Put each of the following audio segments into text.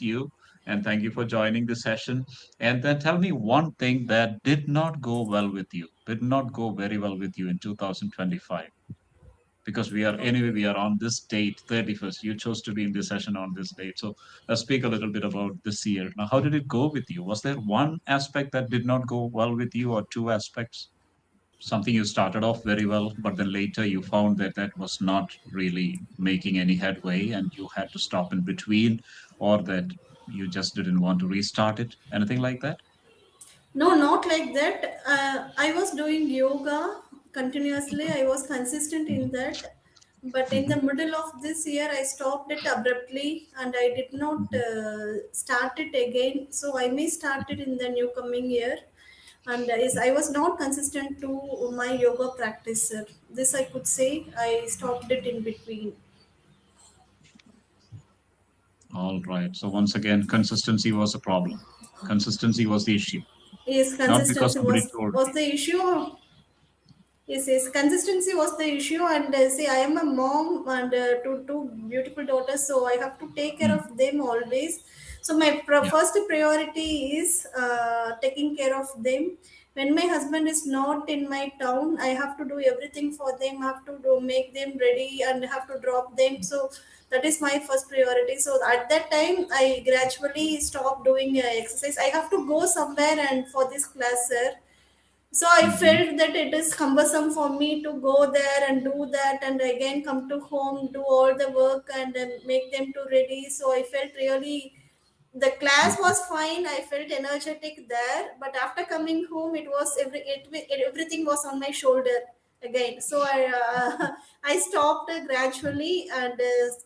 you and thank you for joining the session. And then tell me one thing that did not go well with you, did not go very well with you in 2025. Because we Okay. are on this date, 31st. You chose to be in this session on this date. So let's speak a little bit about this year. Now, how did it go with you? Was there one aspect that did not go well with you, or two aspects? Something you started off very well, but then later you found that that was not really making any headway and you had to stop in between, or that you just didn't want to restart it? Anything like that? No, not like that. I was doing yoga continuously. I was consistent in Mhm, that. But in the mhm, middle of this year, I stopped it abruptly and I did not mhm, start it again. So I may start it mhm. in the new coming year. And yes, I was not consistent to my yoga practice. This I could say. I stopped it in between. All right. So once again, consistency was a problem. Consistency was the issue, Yes, not because consistency somebody was told was you. the issue. Yes, consistency was the issue, and see, I am a mom and two beautiful daughters, so I have to take care Mm, of them always. So my yeah. first priority is taking care of them. When my husband is not in my town, I have to do everything for them. Have to do make them ready and have to drop them. So that is my first priority. So at that time, I gradually stopped doing exercise. I have to go somewhere and for this class, sir, so I Hmm. felt that it is cumbersome for me to go there and do that and again come to home, do all the work and make them to ready. So I felt really the class was fine. I felt energetic there, but after coming home, it was everything was on my shoulder again. So I stopped gradually, and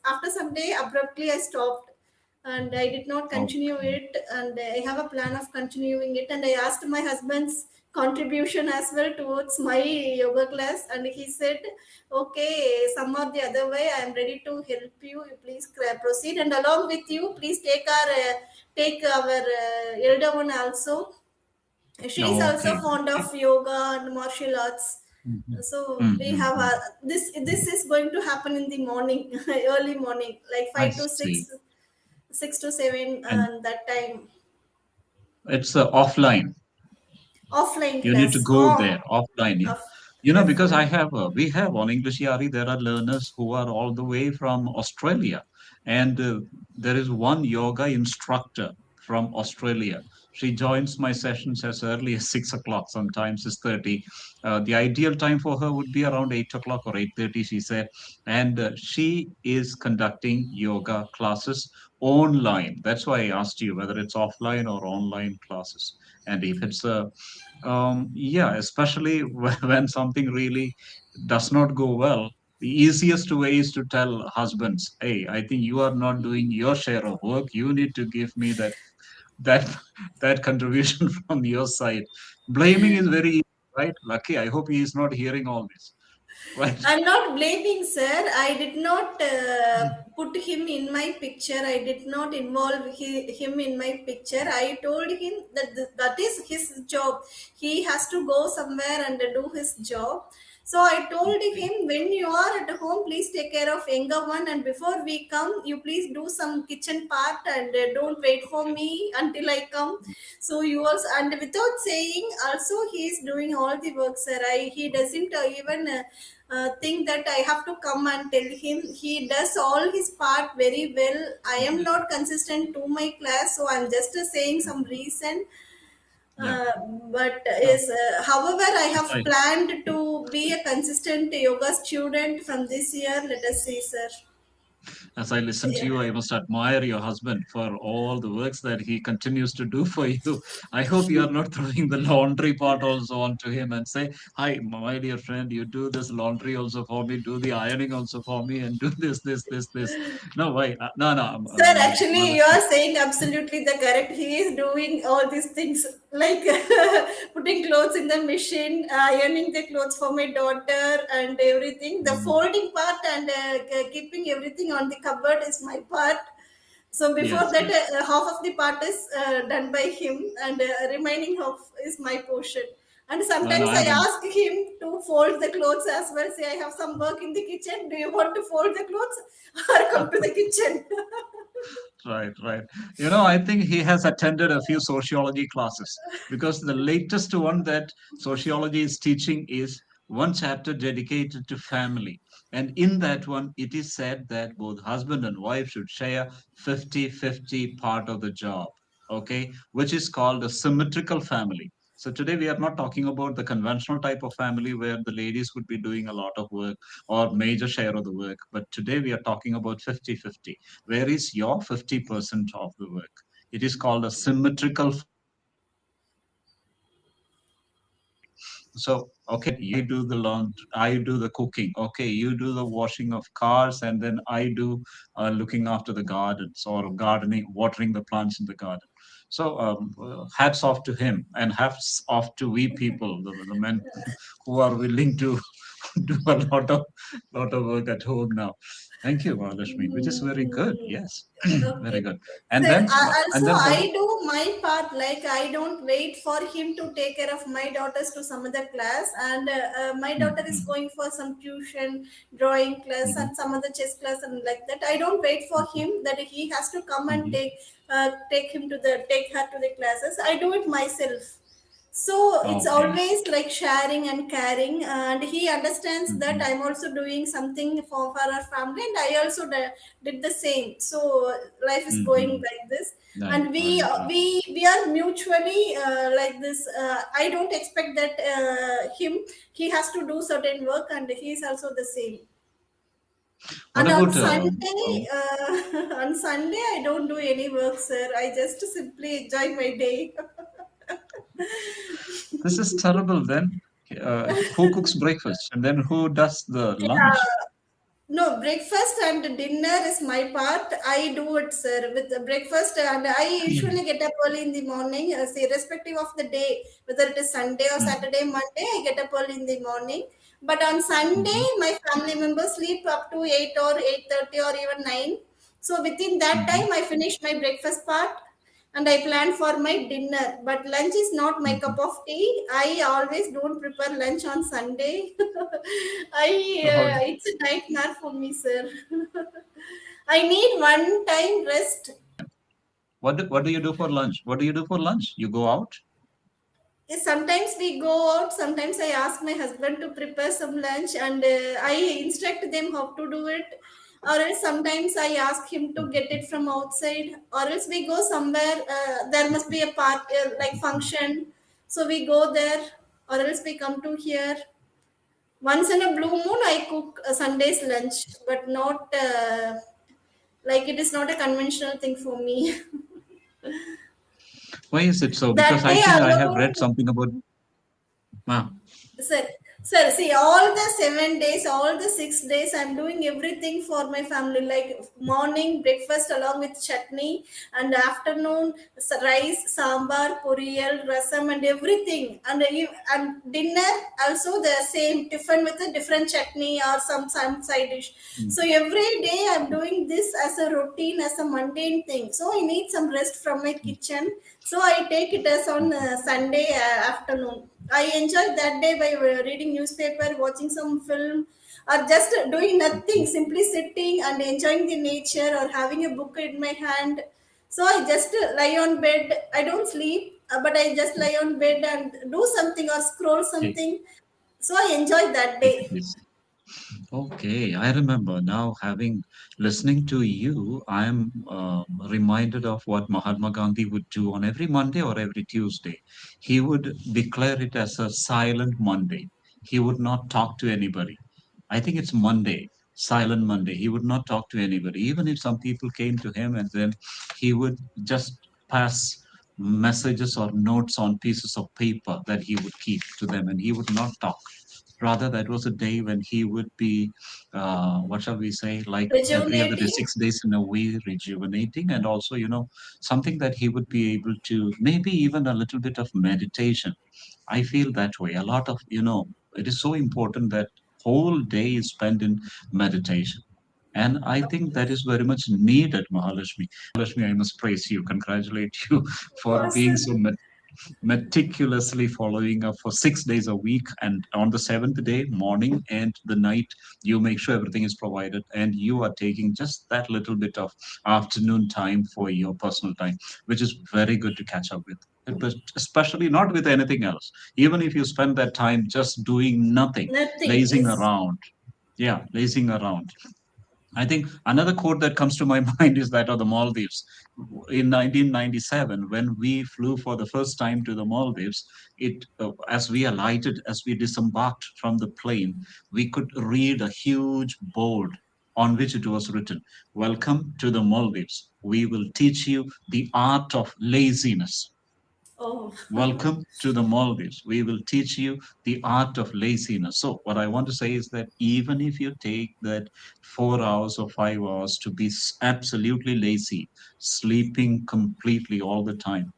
after some day, abruptly I stopped and I did not continue Okay. it. And I have a plan of continuing it. And I asked my husband's contribution as well towards my yoga class, and he said, "Okay, some or the other way, I am ready to help you. You please proceed, and along with you, please take our elder one also. She is also Okay. fond Okay. of yoga and martial arts." Mhm. So we have Mm-hmm. this is going to happen in the morning, early morning, like I 5 to 6, see. 6 to 7, And and that time it's offline. offline You need to class. go there Oh, offline, yeah. of Because offline. we have on English Yari, there are learners who are all the way from Australia. And there is one yoga instructor from Australia. She joins my sessions as early as 6 o'clock, sometimes 6:30. The ideal time for her would be around 8 o'clock or 8:30, she said. And she is conducting yoga classes online. That's why I asked you whether it's offline or online classes. And if it's yeah, especially when something really does not go well, the easiest way is to tell husbands, "Hey, I think you are not doing your share of work. You need to give me that that contribution from your side." Blaming is very easy, right? Lucky, I hope he is not hearing all this, right? I'm not blaming, sir. I did not put him in my picture. I did not involve him in my picture. I told him that that is his job. He has to go somewhere and do his job. So I told Okay. him, when you are at home, please take care of younger one. And before we come, you please do some kitchen part and don't wait for me until I come. So you also, and without saying, also he is doing all the work, sir. He doesn't even think that I have to come and tell him. He does all his part very well. I am not consistent to my class, so I'm just saying some reason. Yeah. Uh, but No, is however, I have I planned to be a consistent yoga student from this year. Let us see, sir. As I So, listen to yeah. you, I must admire your husband for all the works that he continues to do for you. I hope you are not throwing the laundry part also onto him and say, "Hi, my dear friend, you do this laundry also for me, do the ironing also for me, and do this." No, why? No, no, Sir, well, actually, you are saying absolutely the correct. He is doing all these things like putting clothes in the machine, ironing the clothes for my daughter, and everything. The mm, folding part and keeping everything on the cupboard is my part. So before yes, that, yes. half of the part is done by him, and remaining half is my portion. And And sometimes I I remember. ask him to fold the clothes as well. Say, I have some work in the kitchen. Do you want to fold the clothes or come to the kitchen? Right, right. You know, I think he has attended a few sociology classes because the latest one that sociology is teaching is one chapter dedicated to family. And in that one, it is said that both husband and wife should share 50-50 part of the job, okay, which is called a symmetrical family. So today we are not talking about the conventional type of family where the ladies would be doing a lot of work or major share of the work. But today we are talking about 50-50. Where is your 50% of the work? It is called a symmetrical family. So, okay, you do the laundry, I do the cooking. Okay, you do the washing of cars, and then I do looking after the gardens or gardening, watering the plants in the garden. So, hats off to him, and hats off to we people, the men who are willing to do a lot of work at home now. Thank you, Mahalakshmi, which is very good. Mm, Yes, okay. very good. And Sir, then, and also then I the do my part. Like I don't wait for him to take care of my daughters to some other class, and my daughter is Mhm, going for some tuition, drawing class, mhm, and some other chess class, and like that. I don't wait for mhm, him that he has to come and mhm. take her to the classes. I do it myself. So it's Okay. always like sharing and caring, and he understands that Mhm, I'm also doing something for our family, and I also did the same. So life is going mhm. like this, Right, and we right, uh, right. we we are mutually like this. I don't expect that he has to do certain work, and he is also the same. What And on about Sunday, on Sunday, I don't do any work, sir. I just simply enjoy my day. this is terrible then. Who cooks breakfast and then who does the lunch? Yeah. No, breakfast and dinner is my part. I do it, sir, with the breakfast, and I usually get up early in the morning, say, irrespective of the day, whether it is Sunday or Mhm, Saturday, Monday, I get up early in the morning. But on Sunday, mhm, my family members sleep up to 8 or 8:30 or even 9. So within that mhm, time, I finish my breakfast part and I plan for my dinner. But lunch is not my cup mhm. of tea. I always don't prepare lunch on Sunday. Oh, It's a nightmare for me, sir. I need one time rest. what do you do for lunch? What do you do for lunch? You go out? Sometimes we go out. Sometimes I ask my husband to prepare some lunch, and I instruct them how to do it. Or else sometimes I ask him to get it from outside. Or else we go somewhere. There must be a part like function, so we go there. Or else we come to here. Once in a blue moon, I cook Sunday's lunch, but not like it is not a conventional thing for me. Why is it so? Because That I day think I have read alone, something about. Ah, sir, sir, see, all the 7 days, all the 6 days, I'm doing everything for my family. Like morning breakfast along with chutney, and afternoon rice, sambar, poriyal, rasam, and everything. And dinner also the same tiffin with a different chutney or some side dish. So mhm, every day I'm doing this as a routine, as a mundane thing. So I need some rest from my kitchen. So I take it as on mhm, Sunday afternoon. I enjoy that day by reading newspaper, watching some film, or just doing nothing, mhm. simply sitting and enjoying the nature or having a book in my hand. So I just lie on bed. I don't sleep, but I just lie on bed and do something or scroll Okay, something. So I enjoy that take day. this. Okay, I remember now having listening to you, I am reminded of what Mahatma Gandhi would do on every Monday or every Tuesday. He would declare it as a silent Monday. He would not talk to anybody. I think it's Monday, silent Monday. He would not talk to anybody, even if some people came to him, and then he would just pass messages or notes on pieces of paper that he would keep to them, and he would not talk. Rather, that was a day when he would be, what shall we say, like every other day, Rejuvenating. 6 days in a way, rejuvenating, and also, something that he would be able to, maybe even a little bit of meditation. I feel that way. A lot of, it is so important that whole day is spent in meditation. And I think that is very much needed, Mahalakshmi. Mahalakshmi, I must praise you, congratulate you for being so Awesome. meticulously following up for 6 days a week, and on the seventh day, morning and the night, you make sure everything is provided, and you are taking just that little bit of afternoon time for your personal time, which is very good to catch up with. But especially not with anything else. Even if you spend that time just doing nothing, Nothing. lazing Yes. around. Yeah, lazing around. I think another quote that comes to my mind is that of the Maldives. In 1997, when we flew for the first time to the Maldives, as we alighted, as we disembarked from the plane, we could read a huge board on which it was written, "Welcome to the Maldives. We will teach you the art of laziness." Oh. Welcome to the Maldives. We will teach you the art of laziness. So, what I want to say is that even if you take that 4 hours or 5 hours to be absolutely lazy, sleeping completely all the time,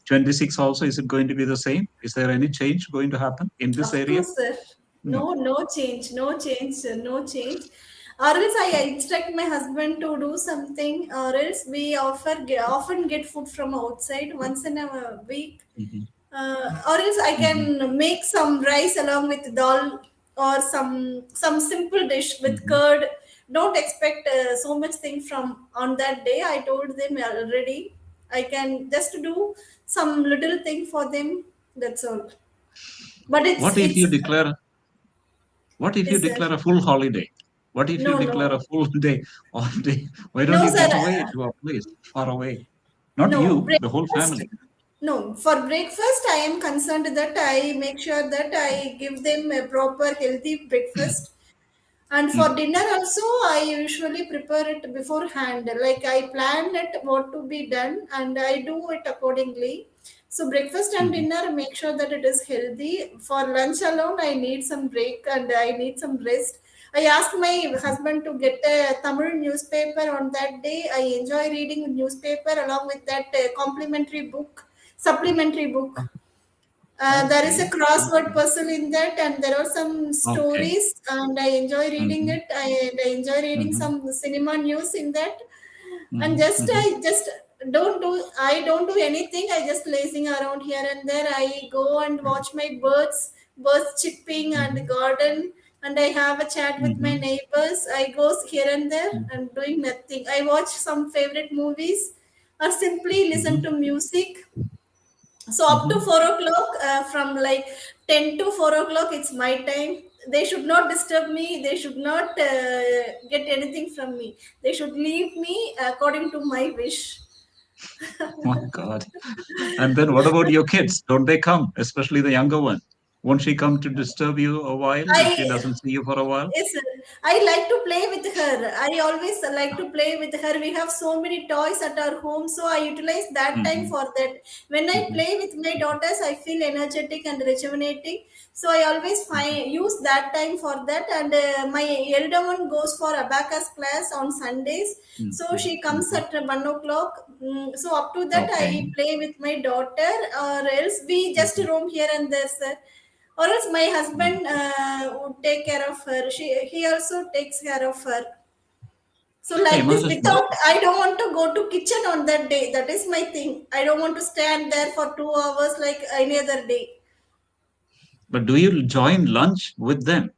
26 also, is it going to be the same? Is there any change going to happen in this Of area? course, sir. No. No change, no change, sir, no change. Or else I instruct my husband to do something, or else we often get food from outside once in a week. Mhm, Or else I mhm, can make some rice along with dal or some simple dish with mhm. curd. Don't expect so much thing from on that day. I told them already. I can just do some little thing for them. That's all. But What if it's you declare? What if you yes, sir. declare a full holiday? What if you No, declare a no, full day, off day? Why don't no, you sir. get away to a place far away? Not No you, the whole breakfast. family. No, for breakfast, I am concerned that I make sure that I give them a proper healthy breakfast. And for Mhm, dinner also, I usually prepare it beforehand. Like I plan it what to be done, and I do it accordingly. So breakfast and mhm, dinner, make sure that it is healthy. For lunch alone, I need some break and I need some rest. I asked my mhm, husband to get a Tamil newspaper on that day. I enjoy reading newspaper along with that complimentary book, supplementary book. There is a okay. crossword Okay. puzzle in that, and there are some Okay. stories, and I enjoy reading Mhm, it. I enjoy reading mhm, some cinema news in that, and mhm, just mhm, I just don't do anything. I just lazing around here and there. I go and watch my birds chirping and mhm, garden, and I have a chat with my mhm, neighbors. I go here and there mhm, and doing nothing. I watch some favorite movies or simply listen mhm, to music. So up to mhm. 4 o'clock, from like 10 to 4 o'clock, it's my time. They should not disturb me. They should not get anything from me. They should leave me according to my wish. My God. And then what about your kids? Don't they come, especially the younger one? Won't she come to disturb you a while if she I doesn't see you for a while? Yes, sir. I like to play with her. I always like to play with her. We have so many toys at our home, so I utilize that time Mhm, for that. When I mhm, play with my daughters, I feel energetic and rejuvenating. So I always mhm, find use that time for that. And my elder one goes for abacus class on Sundays. So mhm, she comes mhm. at 1 o'clock. So up to that, I Okay. play with my daughter, or else we just Mhm, roam here and there, sir. Or else my husband wonderful. would take care of her. He also takes care of her. So Hey, like my this, husband. without I don't want to go to kitchen on that day. That is my thing. I don't want to stand there for 2 hours like any other day. But do you join lunch with them?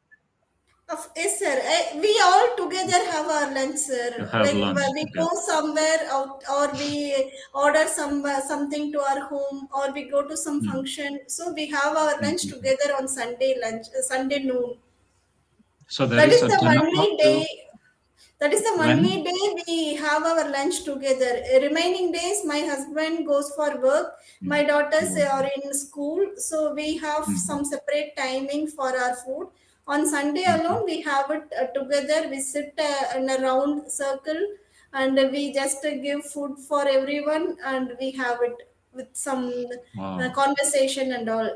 Yes, sir. We all together have our lunch, sir. You have Like lunch we go together. somewhere out, or we order something to our home, or we go to some Mhm, function. So we have our lunch mhm. together on Sunday lunch, Sunday noon. So there That is is a the 10 o'clock only to day. That is the when? only day we have our lunch together. Remaining days, my husband goes for work. My Mhm, daughters mhm, are in school, so we have mhm, some separate timing for our food. On Sunday mhm. alone, we have it together. We sit in a round circle, and we just give food for everyone, and we have it with some Wow. conversation and all.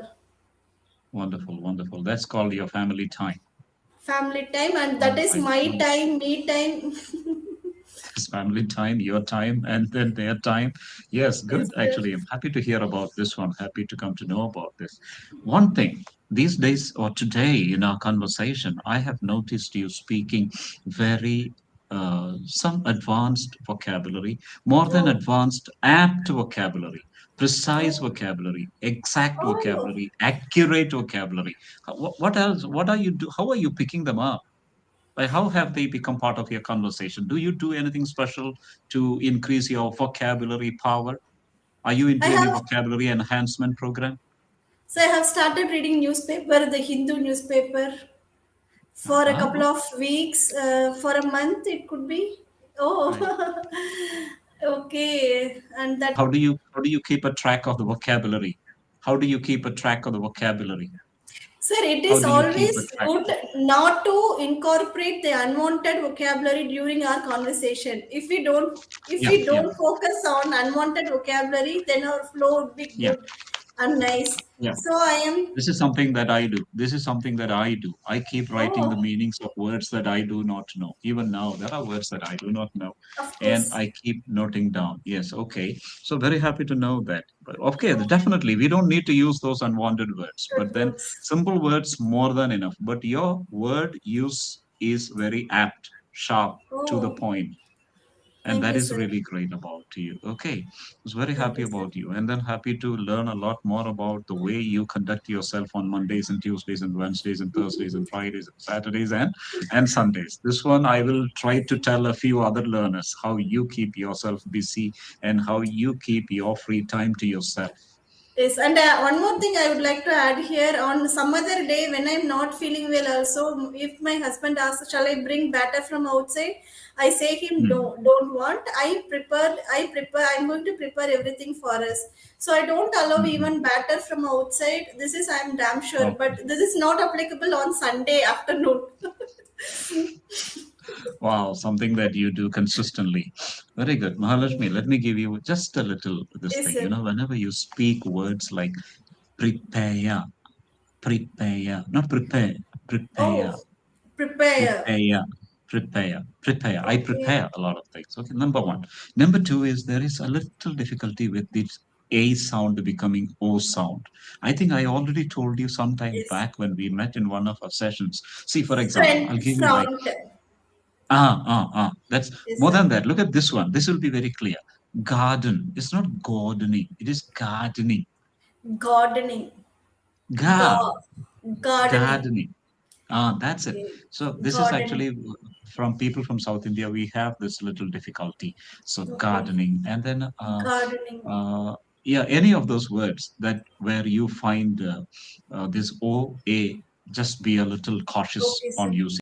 Wonderful, wonderful. That's called your family time. Family time, and that is Wonderful, my wonderful. time, me time. It's family time, your time, and then their time. Yes, Yes, good. sir. Actually, I'm happy to hear about this one. Happy to come to know about this. One thing, these days or today in our conversation, I have noticed you speaking very some advanced vocabulary, more than Oh. advanced, apt vocabulary. precise Oh, vocabulary, exact oh. vocabulary, accurate vocabulary. What else? What are you do? How are you picking them up? Like, how have they become part of your conversation? Do you do anything special to increase your vocabulary power? Are you I into any have vocabulary enhancement program? so I have started reading newspaper, the Hindu newspaper, for a couple Uh-huh. of weeks, for a month it could be. Oh, Right. okay, and that. How do you keep a track of the vocabulary? How do you keep a track of the vocabulary? Sir, it How is do you keep a always track? good not to incorporate the unwanted vocabulary during our conversation. If Yeah, we yeah, don't focus on unwanted vocabulary, then our flow would be yeah, good and nice. yeah. So I am. This is something that I do. This is something that I do. I keep writing the Oh, meanings of words that I do not know. Even now, there are words that I do not know. of And course. I keep noting down. Yes, okay. So very happy to know that. But okay, Oh, definitely, we don't need to use those unwanted words. But good then words. simple words more than enough. But your word use is very apt, sharp, to the Oh, point, and thank that you, is sir. really great about you. Okay, I was very Thank happy you, sir. about you, and then happy to learn a lot more about the way you conduct yourself on Mondays and Tuesdays and Wednesdays and Thursdays and Fridays and Saturdays and Sundays. This one I will try to tell a few other learners how you keep yourself busy and how you keep your free time to yourself. Yes, and one more thing I would like to add here on some other day when I'm not feeling well, also, if my husband asks, shall I bring batter from outside? I say him, Hmm. don't want. I'm going to prepare everything for us. So I don't allow Mhm. even batter from outside. This is, I'm damn sure, Okay. but this is not applicable on Sunday afternoon. Wow, something that you do consistently. Very good. Mahalakshmi, let me give you just a little this Yes, thing. sir. Whenever you speak words like prepare, prepare, not prepare, prepare, Oh, prepare. prepare, prepare. I Okay. prepare a lot of things. Okay, number one. Number two is there is a little difficulty with this A sound becoming O sound. I think I already told you some time Yes. back when we met in one of our sessions. See, for example, I'll Front, give you like front. That's Yes, more sir. than that. Look at this one. This will be very clear. Garden. It's not gardening. It is gardening. Gardening. Ga, Ga- Gardening. gardening. That's it. Okay. So this is Gardening. actually from people from South India. We have this little difficulty. So Okay. gardening, and then Gardening. uh, yeah, any of those words that where you find this O A, just be a little cautious Okay, on sir. using.